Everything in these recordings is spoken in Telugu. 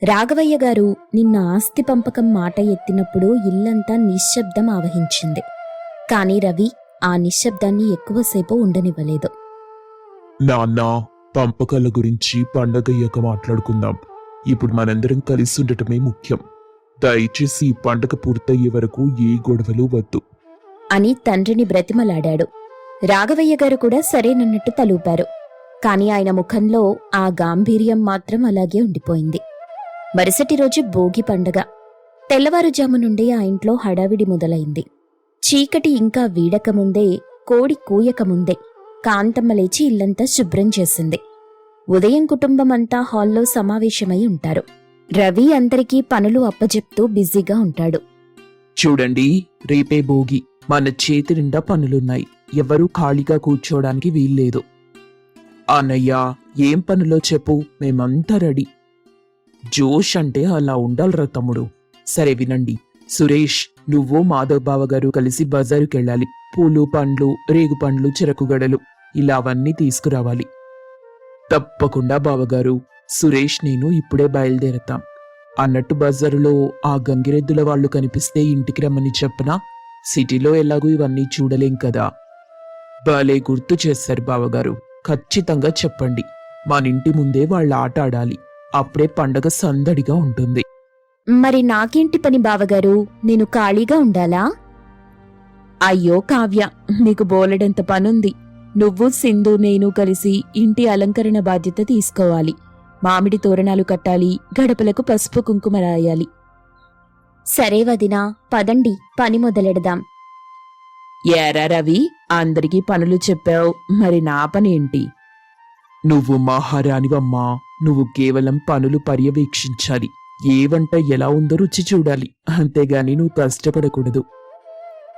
రాఘవయ్య గారు నిన్న ఆస్తి పంపకం మాట ఎత్తినప్పుడు ఇల్లంతా నిశ్శబ్దం ఆవహించింది. కాని రవి ఆ నిశ్శబ్దాన్ని ఎక్కువసేపు ఉండనివ్వలేదు. నాన్న, పంపకాల గురించి పండగయ్యాక మాట్లాడుకుందాం. ఇప్పుడు మనందరం కలిసి ఉండటమే ముఖ్యం. దయచేసి ఈ పండగ పూర్తయ్యే వరకు ఏ గొడవలు వద్దు అని తండ్రిని బ్రతిమలాడాడు. రాఘవయ్య గారు కూడా సరేనన్నట్టు తలూపారు. కాని ఆయన ముఖంలో ఆ గాంభీర్యం మాత్రం అలాగే ఉండిపోయింది. మరుసటి రోజు భోగి పండగ. తెల్లవారుజాము నుండి ఆ ఇంట్లో హడావిడి మొదలైంది. చీకటి ఇంకా వీడకముందే, కోడి కూయకముందే కాంతమ్మ లేచి ఇల్లంతా శుభ్రం చేసింది. ఉదయం కుటుంబమంతా హాల్లో సమావేశమై ఉంటారు. రవి అందరికీ పనులు అప్పజెప్తూ బిజీగా ఉంటాడు. చూడండి, రేపే భోగి. మన చేతి నిండా పనులున్నాయి. ఎవరూ ఖాళీగా కూర్చోడానికి వీల్లేదు. అన్నయ్య, ఏం పనులో చెప్పు, మేమంతా రెడీ. జోష్ అంటే అలా ఉండాలిరా తమ్ముడు. సరే వినండి, సురేష్, నువ్వు మాధవ్ బావ గారు కలిసి బజారుకెళ్ళాలి. పూలు, పండ్లు, రేగు పండ్లు, చెరకుగడలు ఇలా అవన్నీ తీసుకురావాలి. తప్పకుండా బావగారు. సురేష్, నేను ఇప్పుడే బయలుదేరతాం. అన్నట్టు బజారులో ఆ గంగిరెద్దుల వాళ్ళు కనిపిస్తే ఇంటికి రమ్మని చెప్పనా? సిటీలో ఎలాగూ ఇవన్నీ చూడలేం కదా. భలే గుర్తు చేశారు బావగారు. ఖచ్చితంగా చెప్పండి. మనింటి ముందే వాళ్ళ ఆట ఆడాలి. అప్పుడే పండగ సందడిగా ఉంటుంది. మరి నాకేంటి పని బావగారు? నేను ఖాళీగా ఉండాలా? అయ్యో కావ్య, నీకు బోలెడంత పనుంది. నువ్వు, సింధు, నేను కలిసి ఇంటి అలంకరణ బాధ్యత తీసుకోవాలి. మామిడి తోరణాలు కట్టాలి, గడపలకు పసుపు కుంకుమ రాయాలి. సరే వదినా, పదండి, పని మొదలెడదాం. ఏరా రవి, అందరికీ పనులు చెప్పావు, మరి నా పనేంటి? నువ్వు మహారాణివమ్మా. నువ్వు కేవలం పనులు పర్యవేక్షించాలి. ఏ వంట ఎలా ఉందో రుచి చూడాలి. అంతేగాని నువ్వు కష్టపడకూడదు.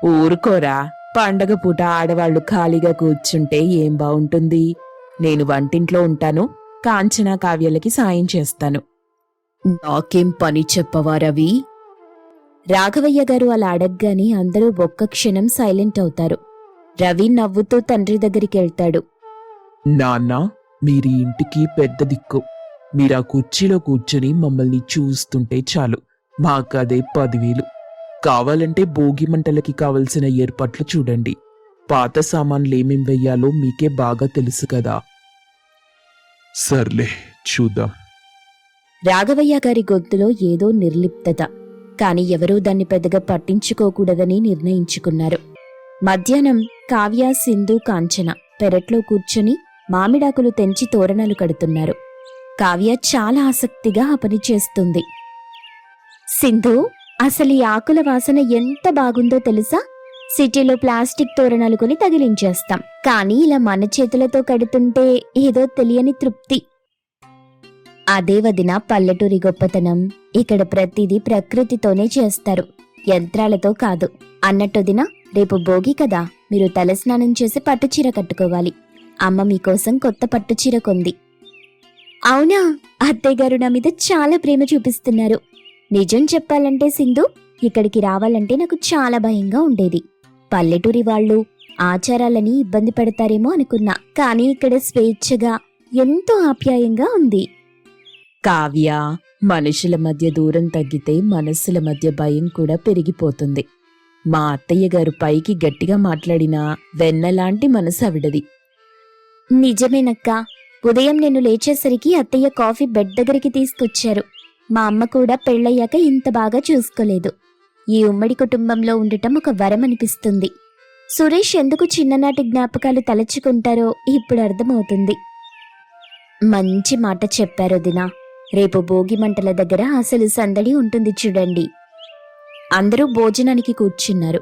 ఊరుకోరా, పండగ పూట ఆడవాళ్లు ఖాళీగా కూర్చుంటే ఏం బావుంటుంది? నేను వంటింట్లో ఉంటాను, కాంచనా, కావ్యాలకి సాయం చేస్తాను. నాకేం పని చెప్పవా రవి? రాఘవయ్య గారు అలా అడగ్గాని అందరూ ఒక్క క్షణం సైలెంట్ అవుతారు. రవి నవ్వుతూ తండ్రి దగ్గరికెళ్తాడు. నాన్న, మీరీ ఇంటికి పెద్ద దిక్కు. మీరా కుర్చీలో కూర్చుని మమ్మల్ని చూస్తుంటే చాలు. మాకదే 10,000. కావాలంటే భోగి మంటలకి కావలసిన ఏర్పాట్లు చూడండి. పాత సామాన్లేమేం వెయ్యాలో మీకే బాగా తెలుసు కదా. సర్లే, చూద్దాం. రాఘవయ్య గారి గొంతులో ఏదో నిర్లిప్తత. కాని ఎవరూ దాన్ని పెద్దగా పట్టించుకోకూడదని నిర్ణయించుకున్నారు. మధ్యాహ్నం కావ్య, సింధు, కాంచన పెరట్లో కూర్చొని మామిడాకులు తెంచి తోరణాలు కడుతున్నారు. కావ్య చాలా ఆసక్తిగా ఆ పని చేస్తుంది. సింధు, అసలు ఈ ఆకుల వాసన ఎంత బాగుందో తెలుసా? సిటీలో ప్లాస్టిక్ తోరణాలు కొని తగిలించేస్తాం. కానీ ఇలా మన చేతులతో కడుతుంటే ఏదో తెలియని తృప్తి. అదే వదిన పల్లెటూరి గొప్పతనం. ఇక్కడ ప్రతిదీ ప్రకృతితోనే చేస్తారు, యంత్రాలతో కాదు. అన్నట్టుదిన, రేపు భోగి కదా, మీరు తలస్నానం చేసి పట్టుచీర కట్టుకోవాలి. అమ్మ మీకోసం కొత్త పట్టుచీర కొంది. అవునా? అత్తయ్యగారు నా మీద చాలా ప్రేమ చూపిస్తున్నారు. నిజం చెప్పాలంటే సింధు, ఇక్కడికి రావాలంటే నాకు చాలా భయంగా ఉండేది. పల్లెటూరి వాళ్ళు ఆచారాలని ఇబ్బంది పెడతారేమో అనుకున్నా. కానీ ఇక్కడ స్వేచ్ఛగా, ఎంతో ఆప్యాయంగా ఉంది. కావ్య, మనుషుల మధ్య దూరం తగ్గితే మనస్సుల మధ్య భయం కూడా పెరిగిపోతుంది. మా అత్తయ్య గారు పైకి గట్టిగా మాట్లాడినా వెన్నలాంటి మనసు ఆవిడది. నిజమేనక్క. ఉదయం నేను లేచేసరికి అత్తయ్య కాఫీ బెడ్ దగ్గరికి తీసుకొచ్చారు. మా అమ్మ కూడా పెళ్ళయ్యాక ఇంత బాగా చూసుకోలేదు. ఈ ఉమ్మడి కుటుంబంలో ఉండటం ఒక వరం అనిపిస్తుంది. సురేష్ ఎందుకు చిన్ననాటి జ్ఞాపకాలు తలచుకుంటారో ఇప్పుడు అర్థమవుతుంది. మంచి మాట చెప్పారు దినా. రేపు భోగి మంటల దగ్గర అసలు సందడి ఉంటుంది చూడండి. అందరూ భోజనానికి కూర్చున్నారు.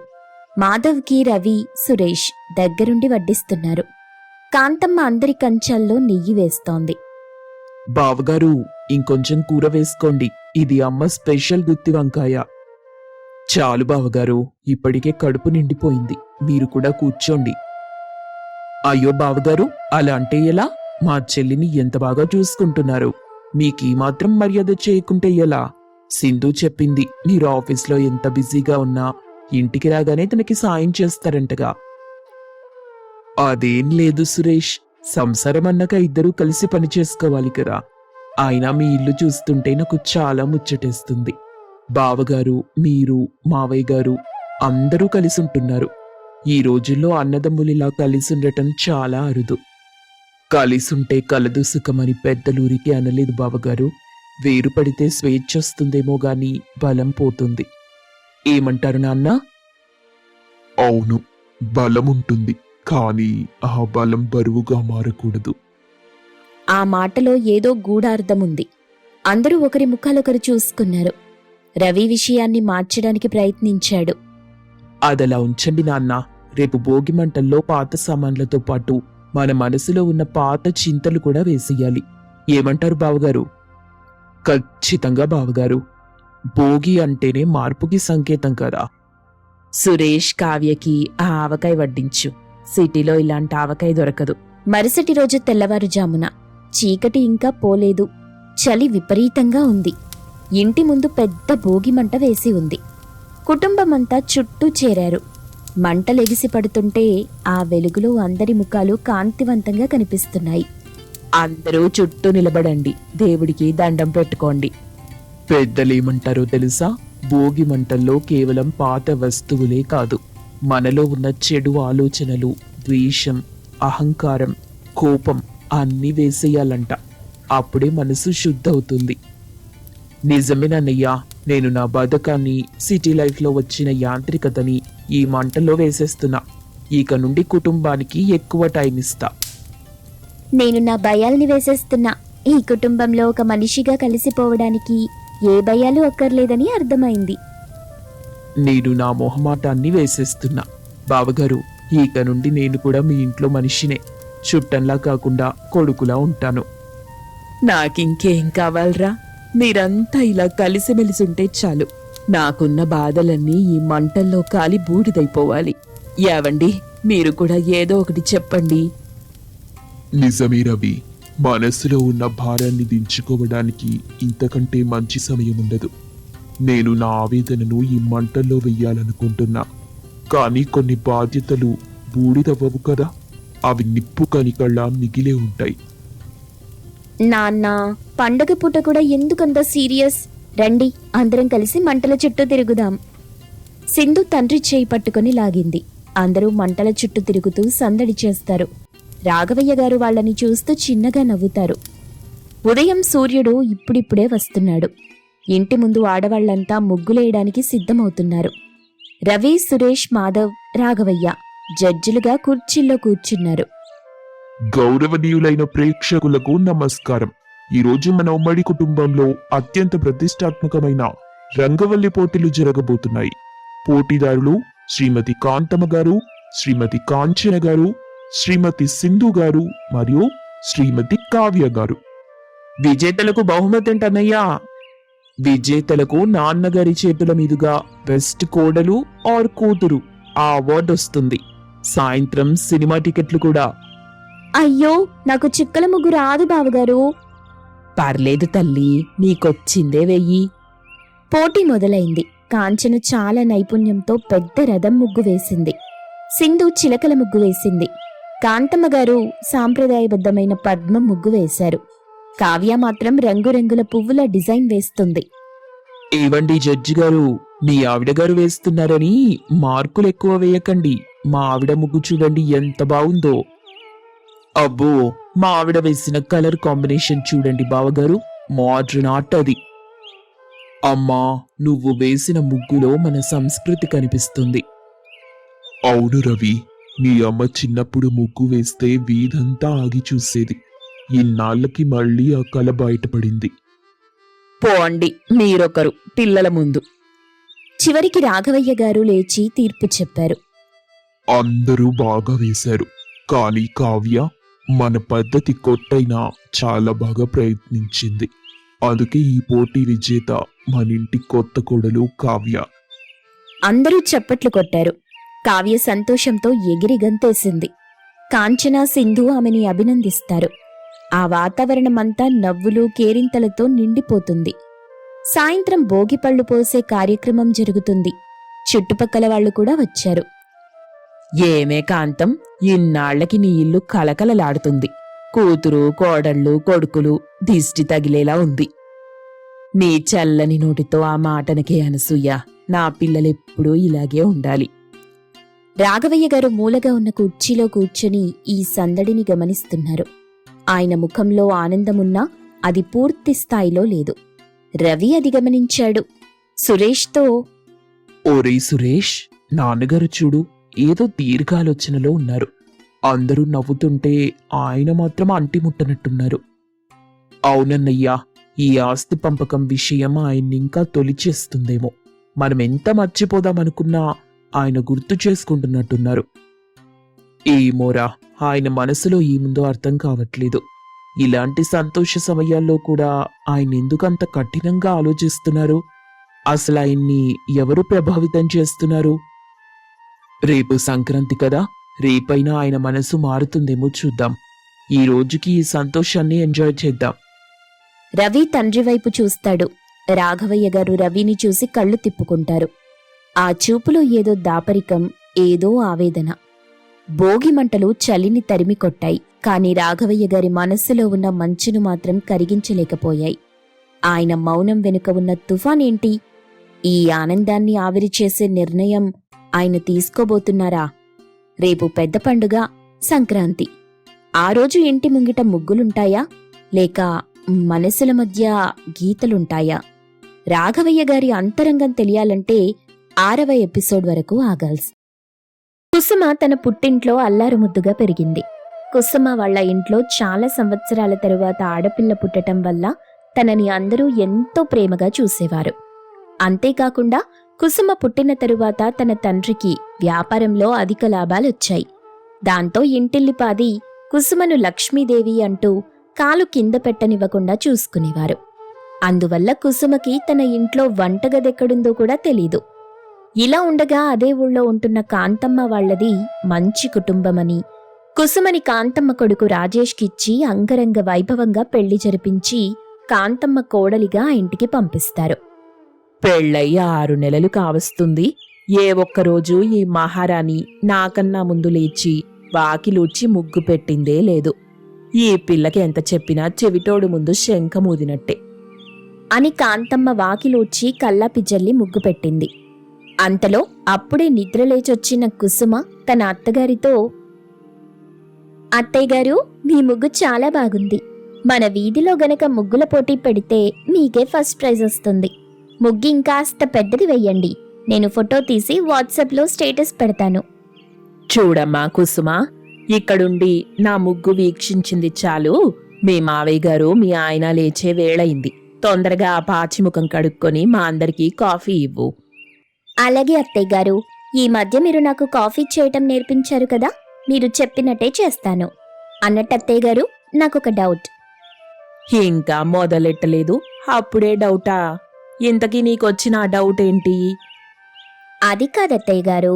మాధవ్కి రవి, సురేష్ దగ్గరుండి వడ్డిస్తున్నారు. కాంతమ్మ అందరి కంచాల్లో నెయ్యి వేస్తోంది. బావగారు, ఇంకొంచెం కూర వేసుకోండి. ఇది అమ్మ స్పెషల్ గుత్తి వంకాయ. చాలు బావగారు, ఇప్పటికే కడుపు నిండిపోయింది. మీరు కూడా కూర్చోండి. అయ్యో బావగారు, అలా అంటే ఎలా? మా చెల్లిని ఎంత బాగా చూసుకుంటున్నారు. మీకీ మాత్రం మర్యాద చేయకుంటే ఎలా? సింధు చెప్పింది, మీరు ఆఫీస్లో ఎంత బిజీగా ఉన్నా ఇంటికి రాగానే తనకి సాయం చేస్తారంటగా. అదేం లేదు సురేష్, సంసారం అన్నాక ఇద్దరూ కలిసి పని చేసుకోవాలి కదా. అయినా మీ ఇల్లు చూస్తుంటే నాకు చాలా ముచ్చటేస్తుంది. బావగారు, మీరు, మావయ్య గారు అందరూ కలిసి ఉంటున్నారు. ఈ రోజుల్లో అన్నదమ్ములు ఇలా కలిసి ఉండటం చాలా అరుదు. కలిసుంటే కలదు సుఖమని పెద్దలూరికి అనలేదు బావగారు. వేరుపడితే స్వేచ్ఛ వస్తుందేమో గాని బలం పోతుంది. ఏమంటారు నాన్న? అవును, బలం ఉంటుంది, కానీ ఆ బలం బరువుగా మారకూడదు. ఆ మాటలో ఏదో గూఢార్థముంది. అందరూ ఒకరి ముఖాలొకరు చూసుకున్నారు. రవి విషయాన్ని మార్చడానికి ప్రయత్నించాడు. అదలా ఉంచండి నాన్న. రేపు భోగి మంటల్లో పాత సామాన్లతో పాటు మన మనసులో ఉన్న పాత చింతలు కూడా వేసేయాలి. ఏమంటారు బావగారు? ఖచ్చితంగా బావగారు. భోగి అంటేనే మార్పుకి సంకేతం కదా. సురేష్, కావ్యకి ఆ ఆవకాయ వడ్డించు. సిటీలో ఇలాంటి ఆవకాయ దొరకదు. మరుసటి రోజు తెల్లవారుజామున చీకటి ఇంకా పోలేదు. చలి విపరీతంగా ఉంది. ఇంటి ముందు పెద్ద భోగి మంట వేసి ఉంది. కుటుంబమంతా చుట్టూ చేరారు. మంటలెగిసి పడుతుంటే ఆ వెలుగులో అందరి ముఖాలు కాంతివంతంగా కనిపిస్తున్నాయి. అందరూ చుట్టూ నిలబడండి, దేవుడికి దండం పెట్టుకోండి. పెద్దలేమంటారో తెలుసా? భోగి మంటల్లో కేవలం పాత వస్తువులే కాదు, మనలో ఉన్న చెడు ఆలోచనలు, ద్వేషం, అహంకారం, కోపం అన్నీ వేసేయాలంట. అప్పుడే మనసు శుద్ధవుతుంది. నిజమేనన్నయ్యా. నేను నా బద్ధకాన్ని, సిటీ లైఫ్లో వచ్చిన యాంత్రికతని ఈ మంటల్లో వేసేస్తున్నా. ఇక నుండి కుటుంబానికి ఎక్కువ టైం ఇస్తా. నేను నా భయాల్ని వేసేస్తున్నా. ఈ కుటుంబంలో ఒక మనిషిగా కలిసిపోవడానికి ఏ భయాలు అక్కర్లేదని అర్థమైంది. నేను నా మొహమాటాన్ని వేసేస్తున్నా. బావగారు, ఇక నుండి నేను కూడా మీ ఇంట్లో మనిషినే. చుట్టంలా కాకుండా కొడుకులా ఉంటాను. నాకింకేం కావాలరా? మీరంతా ఇలా కలిసిమెలిసి ఉంటే చాలు. నాకున్న బాధలన్నీ ఈ మంటల్లో కాలి బూడిదైపోవాలి. యావండి, మీరు కూడా ఏదో ఒకటి చెప్పండి. నిజమే రవి, మనసులో ఉన్న భారాన్ని దించుకోవడానికి ఇంతకంటే మంచి సమయం ఉండదు. నేను నా ఆవేదనను ఈ మంటల్లో వెయ్యాలనుకుంటున్నా, కానీ కొన్ని బాధ్యతలు బూడిదవ్వవు కదా. అవి నిప్పు కనికల్లా మిగిలే ఉంటాయి. నాన్న, పండగ పూట కూడా ఎందుకంత సీరియస్? రండి, అందరం కలిసి మంటల చుట్టూ తిరుగుదాం. సింధు తండ్రి చేయి పట్టుకుని లాగింది. అందరూ మంటల చుట్టూ తిరుగుతూ సందడి చేస్తారు. రాఘవయ్య గారు వాళ్ళని చూస్తూ చిన్నగా నవ్వుతారు. ఉదయం సూర్యుడు ఇప్పుడిప్పుడే వస్తున్నాడు. ఇంటి ముందు ఆడవాళ్లంతా ముగ్గులేయడానికి సిద్ధమవుతున్నారు. రవి, సురేష్, మాధవ్, రాఘవయ్య జడ్జిలుగా కుర్చీల్లో కూర్చున్నారు. గౌరవనీయులైన ప్రేక్షకులకు నమస్కారం. ఈరోజు మన ఉమ్మడి కుటుంబంలో అత్యంత ప్రతిష్టాత్మకమైన రంగవల్లి పోటీలు జరగబోతున్నాయి. పోటీదారులు శ్రీమతి కాంతమ్మ గారు, శ్రీమతి కాంచన గారు, శ్రీమతి సింధు గారు మరియు శ్రీమతి కావ్య గారు. విజేతలకు బహుమతి ఏంటన్నయ్యా? విజేతలకు నాన్నగారి చేతుల మీదుగా బెస్ట్ కోడలు ఆర్ కూతురు ఆ అవార్డు వస్తుంది. సాయంత్రం సినిమా టికెట్లు కూడా. అయ్యో, నాకు చుక్కల ముగ్గు రాదు బావగారు. పర్లేదు తల్లి, నీకొచ్చిందే వెయ్యి. పోటీ మొదలైంది. కాంచన చాలా నైపుణ్యంతో పెద్ద రథం ముగ్గు వేసింది. సింధు చిలకల ముగ్గు వేసింది. కాంతమ్మ గారు సాంప్రదాయబద్ధమైన పద్మం ముగ్గు వేశారు. కావ్య మాత్రం రంగురంగుల పువ్వుల డిజైన్ వేస్తుంది. ఏవండి జడ్జి గారు, మీ ఆవిడ గారు వేస్తున్నారని మార్కులు ఎక్కువ వేయకండి. మా ఆవిడ ముగ్గు చూడండి ఎంత బాగుందో. అబ్బో, మా ఆవిడ వేసిన కలర్ కాంబినేషన్ చూడండి బావగారు, మోడ్రన్ ఆర్ట్ అది. అమ్మా, నువ్వు వేసిన ముగ్గులో మన సంస్కృతి కనిపిస్తుంది. అవును రవి, మీ అమ్మ చిన్నప్పుడు ముగ్గు వేస్తే వీధంతా ఆగి చూసేది. ఇన్నాళ్ళకి మళ్ళీ ఆ కళ బయటపడింది. పోండి మీరొకరు పిల్లల ముందు. చివరికి రాఘవయ్య గారు లేచి తీర్పు చెప్పారు. అందరూ బాగా వేశారు, కానీ కావ్య మన పద్ధతి కొట్టైనా చాలా బాగా ప్రయత్నించింది. అందుకే ఈ పోటీ విజేత మన ఇంటి కొత్త కోడలు కావ్య. అందరూ చప్పట్లు కొట్టారు. కావ్య సంతోషంతో ఎగిరి గంతేసింది. కాంచన, సింధు ఆమెని అభినందిస్తారు. ఆ వాతావరణమంతా నవ్వులు, కేరింతలతో నిండిపోతుంది. సాయంత్రం భోగిపళ్ళు పోసే కార్యక్రమం జరుగుతుంది. చుట్టుపక్కల వాళ్లు కూడా వచ్చారు. ఏమే కాంతం, ఇన్నాళ్లకి నీ ఇల్లు కలకలలాడుతుంది. కూతురు కోడళ్ళు కొడుకులు దిష్టి తగిలేలా ఉంది. నీ చల్లని నోటితో ఆ మాటనకే అనసూయ, నా పిల్లలెప్పుడూ ఇలాగే ఉండాలి. రాఘవయ్య గారు మూలగా ఉన్న కుర్చీలో కూర్చొని ఈ సందడిని గమనిస్తున్నారు. ఆయన ముఖంలో ఆనందమున్నా అది పూర్తి స్థాయిలో లేదు. రవి అది గమనించాడు. సురేష్తో, ఓరే సురేష్, నాన్నగారు చూడు, ఏదో దీర్ఘాలోచనలో ఉన్నారు. అందరూ నవ్వుతుంటే ఆయన మాత్రం అంటిముట్టనట్టున్నారు. అవునన్నయ్యా, ఈ ఆస్తి పంపకం విషయం ఆయన్నింకా తొలిచేస్తుందేమో. మనమెంత మర్చిపోదామనుకున్నా ఆయన గుర్తు చేసుకుంటున్నట్టున్నారు. ఏమోరా, ఆయన మనసులో ఏముందో అర్థం కావట్లేదు. ఇలాంటి సంతోష సమయాల్లో కూడా ఆయన ఎందుకంత కఠినంగా ఆలోచిస్తున్నారు? అసలు ఆయన్ని ఎవరు ప్రభావితం చేస్తున్నారు? రేపు సంక్రాంతి కదా, రేపైనా ఆయన మనసు మారుతుందేమో చూద్దాం. ఈ రోజుకి ఈ సంతోషాన్ని ఎంజాయ్ చేద్దాం. రవి తండ్రి వైపు చూస్తాడు. రాఘవయ్య గారు రవిని చూసి కళ్ళు తిప్పుకుంటారు. ఆ చూపులో ఏదో దాపరికం, ఏదో ఆవేదన. భోగి మంటలు చలిని తరిమి కొట్టాయి. కాని రాఘవయ్య గారి మనస్సులో ఉన్న మంచును మాత్రం కరిగించలేకపోయాయి. ఆయన మౌనం వెనుక ఉన్న తుఫానేంటి? ఈ ఆనందాన్ని ఆవిరి చేసే నిర్ణయం ఆయన తీసుకోబోతున్నారా? రేపు పెద్ద పండుగ సంక్రాంతి. ఆ రోజు ఇంటి ముంగిట ముగ్గులుంటాయా, లేక మనసుల మధ్య గీతలుంటాయా? రాఘవయ్య గారి అంతరంగం తెలియాలంటే 6వ ఎపిసోడ్ వరకు ఆగాల్సి. కుసుమ తన పుట్టింట్లో అల్లారుముద్దుగా పెరిగింది. కుసుమ వాళ్ళ ఇంట్లో చాలా సంవత్సరాల తరువాత ఆడపిల్ల పుట్టటం వల్ల తనని అందరూ ఎంతో ప్రేమగా చూసేవారు. అంతేకాకుండా కుసుమ పుట్టిన తరువాత తన తండ్రికి వ్యాపారంలో అధిక లాభాలొచ్చాయి. దాంతో ఇంటిల్లిపాది కుసుమను లక్ష్మీదేవి అంటూ కాలు కింద పెట్టనివ్వకుండా చూసుకునేవారు. అందువల్ల కుసుమకి తన ఇంట్లో వంటగదెక్కడుందో కూడా తెలీదు. ఇలా ఉండగా అదే ఊళ్ళో ఉంటున్న కాంతమ్మ వాళ్లది మంచి కుటుంబమని, కుసుమని కాంతమ్మ కొడుకు రాజేష్కిచ్చి అంగరంగ వైభవంగా పెళ్లి జరిపించి కాంతమ్మ కోడలిగా ఆ ఇంటికి పంపిస్తారు. పెళ్ళయ్య 6 నెలలు కావస్తుంది. ఏ ఒక్కరోజు ఈ మహారాణి నాకన్నా ముందు లేచి వాకిలూడ్చి ముగ్గు పెట్టిందే లేదు. ఈ పిల్లకి ఎంత చెప్పినా చెవిటోడు ముందు శంఖమూదినట్టే అని కాంతమ్మ వాకిలూడ్చి కల్లాపి జల్లి ముగ్గు పెట్టింది. అంతలో అప్పుడే నిద్రలేచొచ్చిన కుసుమ తన అత్తగారితో, అత్తయ్యగారు, మీ ముగ్గు చాలా బాగుంది. మన వీధిలో గనక ముగ్గుల పోటీ పెడితే మీకే ఫస్ట్ ప్రైజ్ వస్తుంది. ముగ్గు ఇంకాస్త పెద్దది వెయ్యండి. నేను ఫోటో తీసి వాట్సాప్లో స్టేటస్ పెడతాను. చూడమ్మా కుసుమ, ఇక్కడుండి నా ముగ్గు వీక్షించింది చాలు. మీ మావయ్య గారు మీ ఆయన లేచే వేళయింది. తొందరగా ఆ పాచిముఖం కడుక్కొని మా అందరికీ కాఫీ ఇవ్వు. అలాగే అత్తయ్యగారు, ఈ మధ్య మీరు నాకు కాఫీ చేయటం నేర్పించారు కదా, మీరు చెప్పినట్టే చేస్తాను. అన్నట్టు అత్తయ్యగారు, నాకొక డౌట్. ఇంకా మొదలెట్టలేదు, అప్పుడే డౌటా? ఇంతకీ నీకొచ్చిన ఆ డౌట్ ఏంటి? అది కాదత్తయ్యగారు,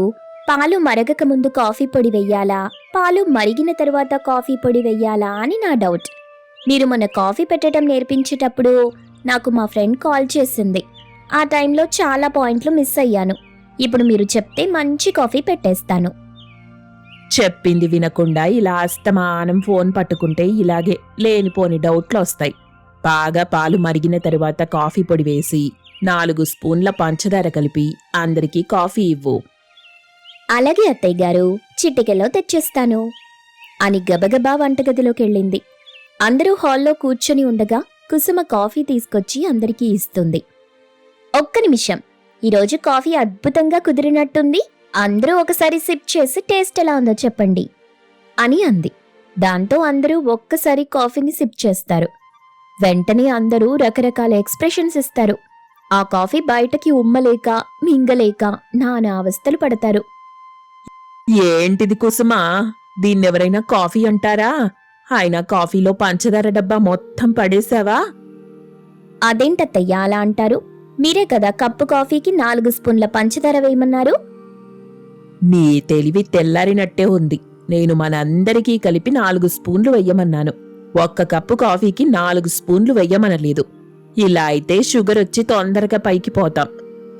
పాలు మరగక ముందు కాఫీ పొడి వెయ్యాలా, పాలు మరిగిన తరువాత కాఫీ పొడి వెయ్యాలా అని నా డౌట్. మీరు మొన్న కాఫీ పెట్టడం నేర్పించేటప్పుడు నాకు మా ఫ్రెండ్ కాల్ చేసింది. ఆ టైంలో చాలా పాయింట్లు మిస్ అయ్యాను. ఇప్పుడు మీరు చెప్తే మంచి కాఫీ పెట్టేస్తాను. చెప్పింది వినకుండా ఇలా అస్తమానం ఫోన్ పట్టుకుంటే ఇలాగే లేనిపోని డౌట్లు వస్తాయి. బాగా పాలు మరిగిన తరువాత కాఫీ పొడి వేసి 4 స్పూన్ల పంచదార కలిపి అందరికీ కాఫీ ఇవ్వు. అలాగే అత్తయ్యగారు, చిటికెలో తెచ్చేస్తాను అని గబగబా వంటగదిలోకెళ్ళింది. అందరూ హాల్లో కూర్చొని ఉండగా కుసుమ కాఫీ తీసుకొచ్చి అందరికీ ఇస్తుంది. ఒక్క నిమిషం, ఈరోజు కాఫీ అద్భుతంగా కుదిరినట్టుంది. అందరూ ఒకసారి సిప్ చేసి టేస్ట్ ఎలా ఉందో చెప్పండి అని అంది. దాంతో అందరూ ఒక్కసారి కాఫీని సిప్ చేస్తారు. వెంటనే అందరూ రకరకాల ఎక్స్ప్రెషన్స్ ఇస్తారు. ఆ కాఫీ బయటకి ఉమ్మలేక మింగలేక నానా అవస్థలు పడతారు. ఏంటిది కుసుమా, దీన్నెవరైనా కాఫీ అంటారా? ఆయన కాఫీలో పంచదార డబ్బా మొత్తం పడేశావా? అదేంటత్తయ్యా అలా అంటారు? మీరే కదా కప్పు కాఫీకి 4 స్పూన్ల పంచదార వేయమన్నారు. నీ తెలివి తెల్లారినట్టే ఉంది. నేను మనందరికీ కలిపి 4 స్పూన్లు వెయ్యమన్నాను. 1 కప్పు కాఫీకి 4 స్పూన్లు వెయ్యమనలేదు. ఇలా అయితే షుగర్ వచ్చి తొందరగా పైకి పోతాం.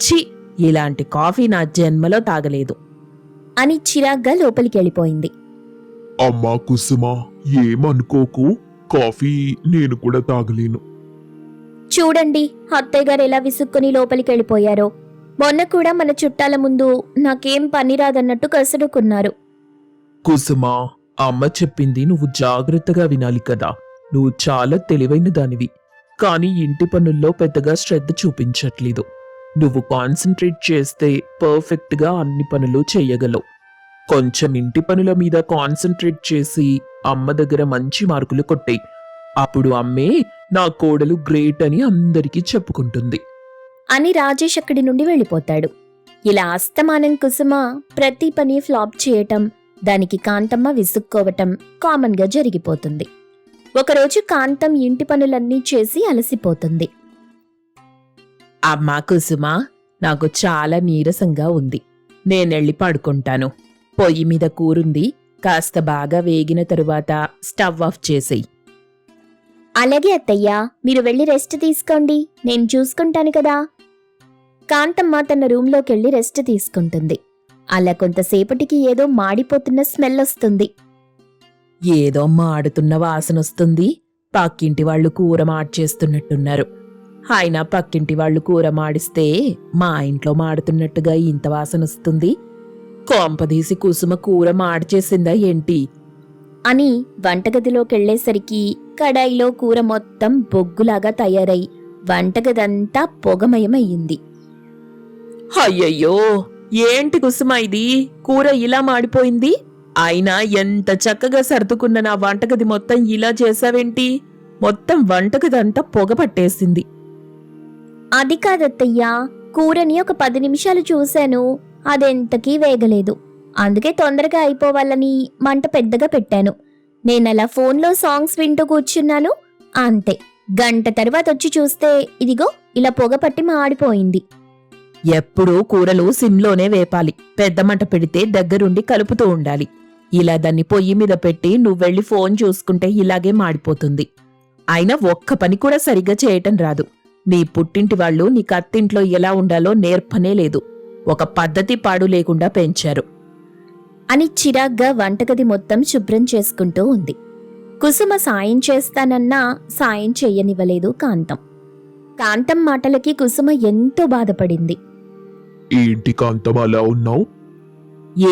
ఛీ, ఇలాంటి కాఫీ నా జన్మలో తాగలేదు అని చిరాగ్గా లోపలికి వెళ్ళిపోయింది. అమ్మా కుసుమ, ఏమనుకోకు, కాఫీ నేను కూడా తాగలేను. చూడండి అత్తయ్య గారు ఎలా విసుక్కుని లోపలికి వెళ్ళిపోయారో. మొన్న కూడా మన చుట్టాల ముందు నాకేం పని రాదన్నట్టు కసురుకున్నారు. కుసుమా, అమ్మ చెప్పింది నువ్వు జాగ్రత్తగా వినాలి కదా. నువ్వు చాలా తెలివైన దానివి, కానీ ఇంటి పనుల్లో పెద్దగా శ్రద్ధ చూపించట్లేదు. నువ్వు కాన్సన్ట్రేట్ చేస్తే పర్ఫెక్ట్గా అన్ని పనులు చెయ్యగలవు. కొంచెం ఇంటి పనుల మీద కాన్సన్ట్రేట్ చేసి అమ్మ దగ్గర మంచి మార్కులు కొట్టేయి. అప్పుడు అమ్మే నా కోడలు గ్రేట్ అని అందరికీ చెప్పుకుంటుంది. అని రాజేష్ అక్కడి నుండి వెళ్ళిపోతాడు. ఇలా అస్తమానం కుసుమ ప్రతి పని ఫ్లాప్ చేయటం, దానికి కాంతమ్మ విసుక్కోవటం కామన్గా జరిగిపోతుంది. ఒకరోజు కాంతం ఇంటి పనులన్నీ చేసి అలసిపోతుంది. అమ్మా కుసుమా, నాకు చాలా నీరసంగా ఉంది. నేనెళ్ళి పడుకుంటాను. పొయ్యి మీద కూరుంది, కాస్త బాగా వేగిన తరువాత స్టవ్ ఆఫ్ చేసేయి. అలాగే అత్తయ్య, మీరు వెళ్ళి రెస్ట్ తీసుకోండి, నేను చూసుకుంటాను కదా. కాంతమ్మ తన రూంలోకెళ్ళి రెస్ట్ తీసుకుంటుంది. అలా కొంతసేపటికి ఏదో మాడిపోతున్న స్మెల్ వస్తుంది. ఏదో మాడుతున్న వాసనొస్తుంది. పక్కింటి వాళ్ళు కూర మార్చేస్తున్నట్టున్నారు. అయినా పక్కింటి వాళ్ళు కూర మాడిస్తే మా ఇంట్లో మాడుతున్నట్టుగా ఇంత వాసనొస్తుంది. కొంపదీసి కుసుమ కూర మాడిచేసిందా ఏంటి అని వంటగదిలోకెళ్లేసరికి కడాయిలో కూర మొత్తం బొగ్గులాగా తయారై వంటగదంతా పొగమయమయ్యింది. అయ్యయ్యో, ఏంటి కుసుమ ఇది? కూర ఇలా మాడిపోయింది. అయినా ఎంత చక్కగా సర్దుకున్న నా వంటగది మొత్తం ఇలా చేసావేంటి? మొత్తం వంటగదంతా పొగ పట్టేసింది. అది కాదత్తయ్యా, కూరని ఒక 10 నిమిషాలు చూశాను, అదెంతకీ వేగలేదు. అందుకే తొందరగా అయిపోవాలని మంట పెద్దగా పెట్టాను. నేనలా ఫోన్లో సాంగ్స్ వింటూ కూర్చున్నాను, అంతే. గంట తర్వాత వచ్చి చూస్తే ఇదిగో ఇలా పొగ పట్టి మాడిపోయింది. ఎప్పుడూ కూరలు సిమ్లోనే వేపాలి. పెద్ద మంట పెడితే దగ్గరుండి కలుపుతూ ఉండాలి. ఇలా దాన్ని పొయ్యి మీద పెట్టి నువ్వెళ్ళి ఫోన్ చూసుకుంటే ఇలాగే మాడిపోతుంది. అయినా ఒక్క పని కూడా సరిగ్గా చేయటం రాదు. నీ పుట్టింటి వాళ్ళు నీకు అత్తింట్లో ఎలా ఉండాలో నేర్పనే లేదు. ఒక పద్ధతి పాడు లేకుండా పెంచారు అని చిరాగ్గా వంటగది మొత్తం శుభ్రం చేసుకుంటూ ఉంది. కుసుమ సాయం చేస్తానన్నా సాయం చెయ్యనివ్వలేదు కాంతం. కాంతం మాటలకి కుసుమ ఎంతో బాధపడింది. ఏంటి కాంతం అలా ఉన్నావు?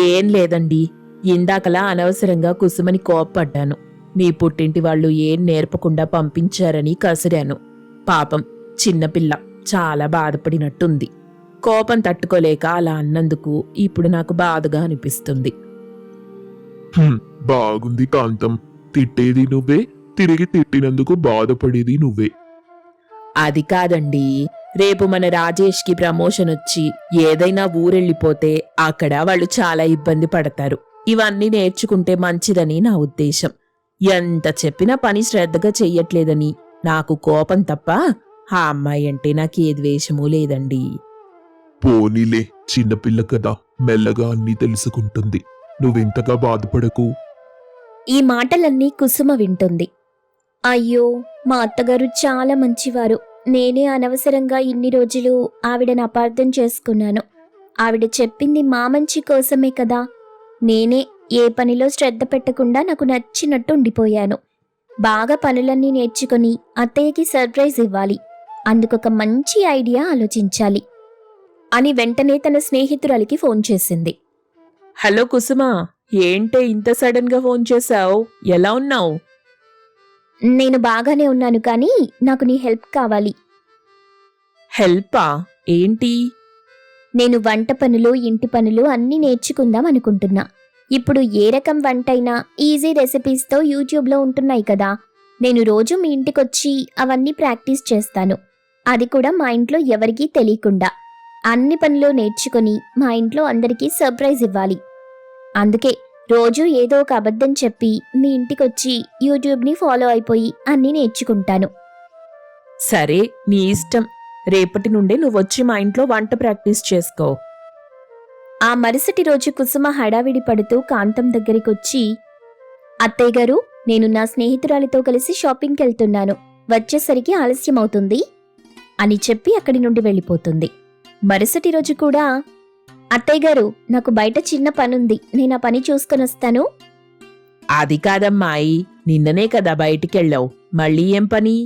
ఏం లేదండి, ఇందాకలా అనవసరంగా కుసుమని కోప్పడ్డాను. నీ పుట్టింటి వాళ్ళు ఏం నేర్పకుండా పంపించారని కసిరాను. పాపం చిన్నపిల్ల చాలా బాధపడినట్టుంది. కోపం తట్టుకోలేక అలా అన్నందుకు ఇప్పుడు నాకు బాధగా అనిపిస్తుంది. బాగుంది కాంతం, తిట్టేది నువ్వే, తిరిగి తిట్టినందుకు బాధపడేది నువ్వే. అది కాదండి, రేపు మన రాజేష్కి ప్రమోషన్ వచ్చి ఏదైనా ఊరెళ్ళిపోతే అక్కడ వాళ్ళు చాలా ఇబ్బంది పడతారు. ఇవన్నీ నేర్చుకుంటే మంచిదని నా ఉద్దేశం. ఎంత చెప్పినా పని శ్రద్ధగా చెయ్యట్లేదని నాకు కోపం తప్ప ఆ అమ్మాయి అంటే నాకే ద్వేషమూ లేదండి. పోనీలే, చిన్నపిల్ల కదా, మెల్లగా అన్నీ తెలుసుకుంటుంది. నువ్వెంతగా బాధపడకు. ఈ మాటలన్నీ కుసుమ వింటుంది. అయ్యో, మా అత్తగారు చాలా మంచివారు. నేనే అనవసరంగా ఇన్ని రోజులు ఆవిడని అపార్థం చేసుకున్నాను. ఆవిడ చెప్పింది మా మంచి కోసమే కదా. నేనే ఏ పనిలో శ్రద్ధ పెట్టకుండా నాకు నచ్చినట్టు ఉండిపోయాను. బాగా పనులన్నీ నేర్చుకుని అత్తయ్యకి సర్ప్రైజ్ ఇవ్వాలి. అందుకొక మంచి ఐడియా ఆలోచించాలి అని వెంటనే తన స్నేహితురాలికి ఫోన్ చేసింది. హలో కుసుమా, ఏంటే ఇంత సడన్ గా ఫోన్ చేశావు? ఎలా ఉన్నావు? నేను బాగానే ఉన్నాను, కానీ నాకు నీ హెల్ప్ కావాలి. హెల్పా? ఏంటి? నేను వంట పనులు, ఇంటి పనులు అన్నీ నేర్చుకుందాం అనుకుంటున్నా. ఇప్పుడు ఏ రకం వంటైనా ఈజీ రెసిపీస్తో యూట్యూబ్లో ఉంటున్నాయి కదా. నేను రోజు మీ ఇంటికొచ్చి అవన్నీ ప్రాక్టీస్ చేస్తాను. అది కూడా మా ఇంట్లో ఎవరికీ తెలియకుండా. అన్ని పనులు నేర్చుకుని మా ఇంట్లో అందరికీ సర్ప్రైజ్ ఇవ్వాలి. అందుకే రోజు ఏదో ఒక అబద్ధం చెప్పి మీ ఇంటికొచ్చి యూట్యూబ్ని ఫాలో అయిపోయి అన్నీ నేర్చుకుంటాను. సరే, నీ ఇష్టం. రేపటి నుండే నువ్వొచ్చి మా ఇంట్లో వంట ప్రాక్టీస్ చేసుకో. ఆ మరుసటి రోజు కుసుమ హడావిడి పడుతూ కాంతం దగ్గరికొచ్చి, అత్తయ్య గారు, నేను నా స్నేహితురాలితో కలిసి షాపింగ్కి వెళ్తున్నాను, వచ్చేసరికి ఆలస్యం అవుతుంది అని చెప్పి అక్కడి నుండి వెళ్ళిపోతుంది. మరుసటి రోజు కూడా, అత్తయ్య గారు, నాకు బయట చిన్న పనుంది, నేను ఆ పని చూసుకొని వస్తాను అది కాదమ్మాయి, నిన్ననే కదా బయటికెళ్ళావు, మళ్ళీ ఏం పని?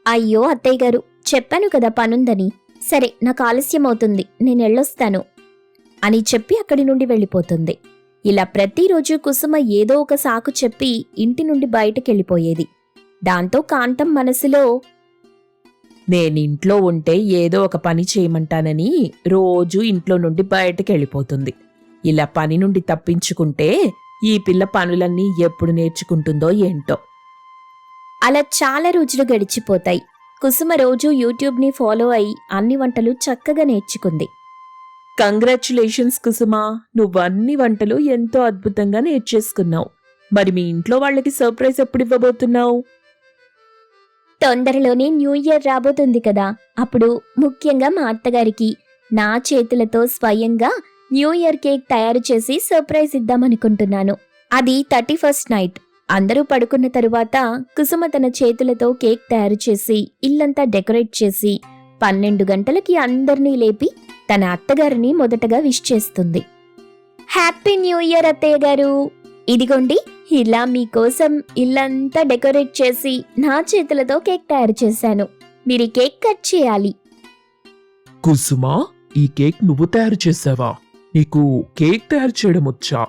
అయ్యో అత్తయ్య గారు, చెప్పాను కదా పనుందని. సరే, నాకు ఆలస్యం అవుతుంది, నేనెళ్ళొస్తాను అని చెప్పి అక్కడి నుండి వెళ్ళిపోతుంది. ఇలా ప్రతిరోజు కుసుమ ఏదో ఒక సాకు చెప్పి ఇంటి నుండి బయటకెళ్ళిపోయేది. దాంతో కాంతం మనసులో, నేనింట్లో ఉంటే ఏదో ఒక పని చేయమంటానని రోజూ ఇంట్లో నుండి బయటకెళ్ళిపోతుంది. ఇలా పని నుండి తప్పించుకుంటే ఈ పిల్ల పనులన్నీ ఎప్పుడు నేర్చుకుంటుందో ఏంటో. అలా చాలా రోజులు గడిచిపోతాయి. కుసుమ రోజు యూట్యూబ్ని ఫాలో అయి అన్ని వంటలు చక్కగా నేర్చుకుంది. కంగ్రాచ్యులేషన్స్ కుసుమా, నువ్వన్ని వంటలు ఎంతో అద్భుతంగా నేర్చేసుకున్నావు. మరి మీ ఇంట్లో వాళ్ళకి సర్ప్రైజ్ ఎప్పుడు ఇవ్వబోతున్నావు? తొందరలోనే న్యూ ఇయర్ రాబోతుంది కదా, అప్పుడు ముఖ్యంగా మా అత్తగారికి నా చేతులతో స్వయంగా న్యూ ఇయర్ కేక్ తయారు చేసి సర్ప్రైజ్ ఇద్దామనుకుంటున్నాను. అది 31st నైట్. అందరూ పడుకున్న తరువాత కుసుమ తన చేతులతో కేక్ తయారు చేసి ఇల్లంతా డెకరేట్ చేసి 12 గంటలకి అందర్నీ లేపి తన అత్తగారిని మొదటగా విష్ చేస్తుంది. హ్యాపీ న్యూ ఇయర్ అత్తయ్య గారు, ఇదిగోండి ఇలా మీకోసం ఇల్లంతా డెకరేట్ చేసి నా చేతులతో కేక్ తయారు చేశాను. మీరు ఈ కేక్ కట్ చేయాలి. కుసుమా, ఈ కేక్ నువ్వు తయారు చేసావా? నీకు కేక్ తయారు చేయడం వచ్చా?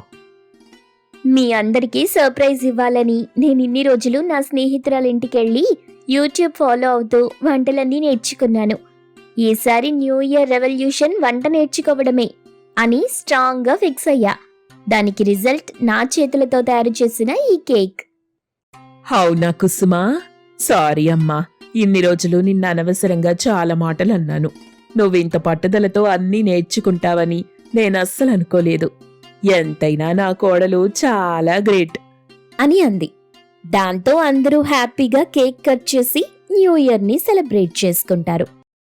మీ అందరికీ సర్ప్రైజ్ ఇవ్వాలని నేను ఇన్ని రోజులు నా స్నేహితురాల ఇంటికెళ్ళి యూట్యూబ్ ఫాలో అవుతూ వంటలన్నీ నేర్చుకున్నాను. ఈసారి న్యూ ఇయర్ రెవల్యూషన్ వంట నేర్చుకోవడమే అని స్ట్రాంగ్గా ఫిక్స్ అయ్యా. దానికి రిజల్ట్ నా చేతులతో తయారు చేసిన ఈ కేక్. అవునా కుసుమా? సారీ అమ్మా, ఇన్ని రోజులు నిన్న అనవసరంగా చాలా మాటలు అన్నాను. నువ్వింత పట్టుదలతో అన్నీ నేర్చుకుంటావని నేను అస్సలు అనుకోలేదు. ఎంతైనా నా కోడలు చాలా గ్రేట్ అని అంది. దాంతో అందరూ హ్యాపీగా కేక్ కట్ చేసి న్యూ ఇయర్ని సెలబ్రేట్ చేసుకుంటారు.